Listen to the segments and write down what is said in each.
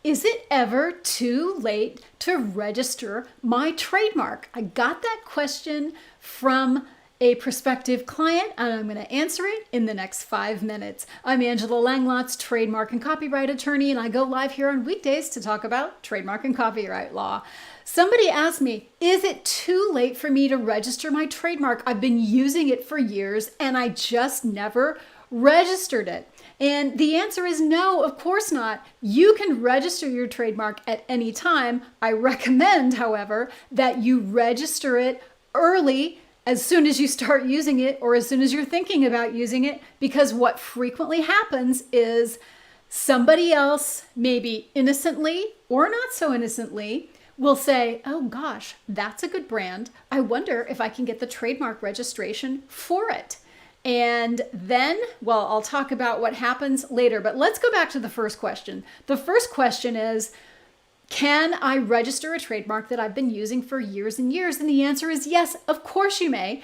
is it ever too late to register my trademark? I got that question from a prospective client, and I'm going to answer it in the next 5 minutes. I'm Angela Langlotz, trademark and copyright attorney, and I go live here on weekdays to talk about trademark and copyright law. Somebody asked me, is it too late for me to register my trademark? I've been using it for years and I just never registered it. And the answer is no, of course not. You can register your trademark at any time. I recommend, however, that you register it early, as soon as you start using it or as soon as you're thinking about using it, because what frequently happens is somebody else, maybe innocently or not so innocently, will say, oh gosh, that's a good brand. I wonder if I can get the trademark registration for it. And then, well, I'll talk about what happens later, but let's go back to the first question. The first question is, can I register a trademark that I've been using for years and years? And the answer is yes, of course you may.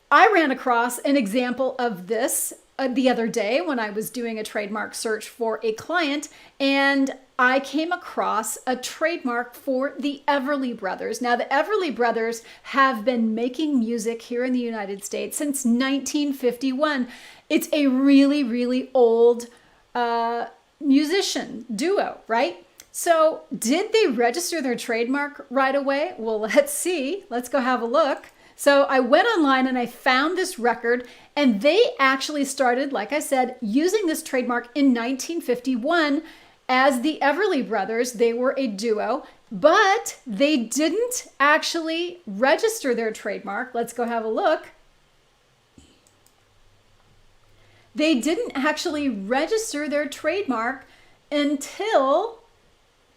I ran across an example of this the other day when I was doing a trademark search for a client, and I came across a trademark for the Everly Brothers. Now, the Everly Brothers have been making music here in the United States since 1951. It's a really, really old musician duo, right? So did they register their trademark right away? Well, let's see. Let's go have a look. So I went online and I found this record, and they actually started, like I said, using this trademark in 1951 as the Everly Brothers. They were a duo, but they didn't actually register their trademark. Let's go have a look. They didn't actually register their trademark until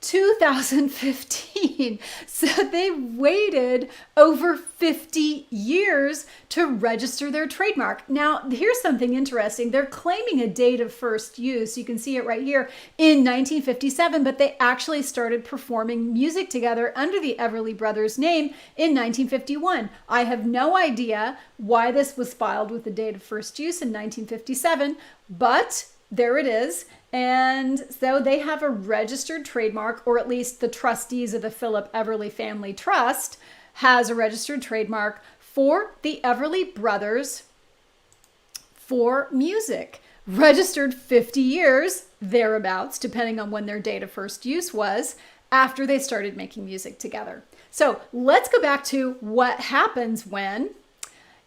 2015. So they waited over 50 years to register their trademark. Now, here's something interesting. They're claiming a date of first use. You can see it right here in 1957, but they actually started performing music together under the Everly Brothers name in 1951. I have no idea why this was filed with the date of first use in 1957, but there it is. And so they have a registered trademark, or at least the trustees of the Philip Everly Family Trust has a registered trademark for the Everly Brothers for music. Registered 50 years, thereabouts, depending on when their date of first use was, after they started making music together. So let's go back to what happens when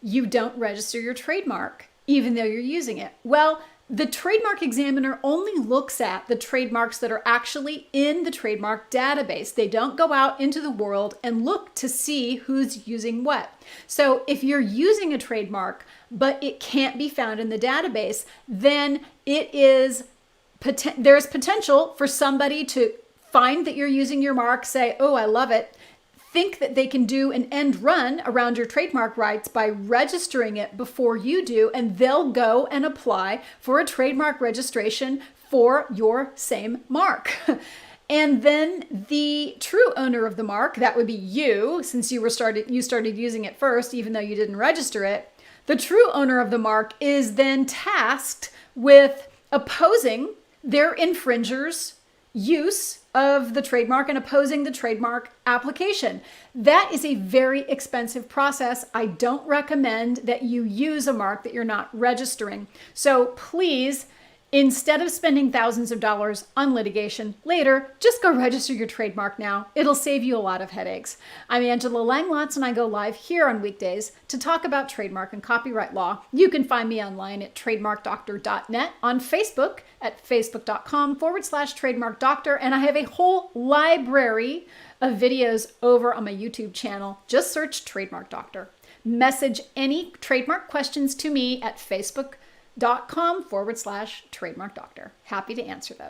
you don't register your trademark, even though you're using it. Well, the trademark examiner only looks at the trademarks that are actually in the trademark database. They don't go out into the world and look to see who's using what. So if you're using a trademark, but it can't be found in the database, then there's potential for somebody to find that you're using your mark, say, oh, I love it, think that they can do an end run around your trademark rights by registering it before you do, and they'll go and apply for a trademark registration for your same mark. And then the true owner of the mark, that would be you, since you started using it first, even though you didn't register it, the true owner of the mark is then tasked with opposing their infringer's use of the trademark and opposing the trademark application. That is a very expensive process. I don't recommend that you use a mark that you're not registering. So please, instead of spending thousands of dollars on litigation later, just go register your trademark now. It'll save you a lot of headaches. I'm Angela Langlotz, and I go live here on weekdays to talk about trademark and copyright law. You can find me online at TrademarkDoctor.net, on Facebook at facebook.com/TrademarkDoctor, and I have a whole library of videos over on my YouTube channel. Just search Trademark Doctor. Message any trademark questions to me at Facebook.com/TrademarkDoctor. Happy to answer those.